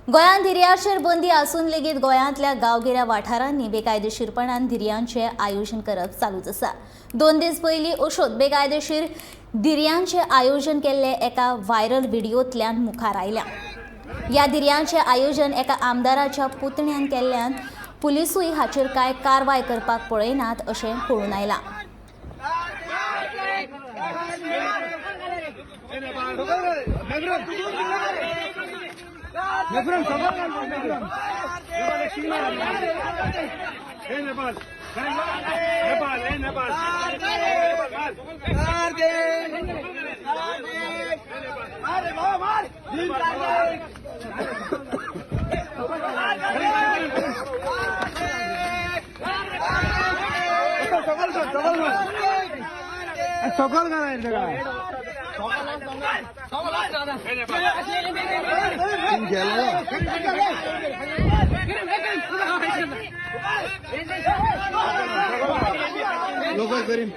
गोंयांत धिरयांचेर बंदी आसून लेगीत गोंयांतल्या गांवगिऱ्या वाठारांनी बेकायदेशीरपणान धिरयांचें आयोजन करप चालूच आसा। 2 दीस पयलीं अशोच बेकायदेशीर धिरयांचें आयोजन केल्ले एका व्हायरल व्हिडिओंतल्यान मुखार आयल्या। ह्या धिरयांचें आयोजन एका आमदाराच्या पुतण्यान केल्ल्यान पुलिसूय हाचेर कांय कारवाय करपाक पळयनात अशें कळून आयलां। सकाळ करायचं लोक करीम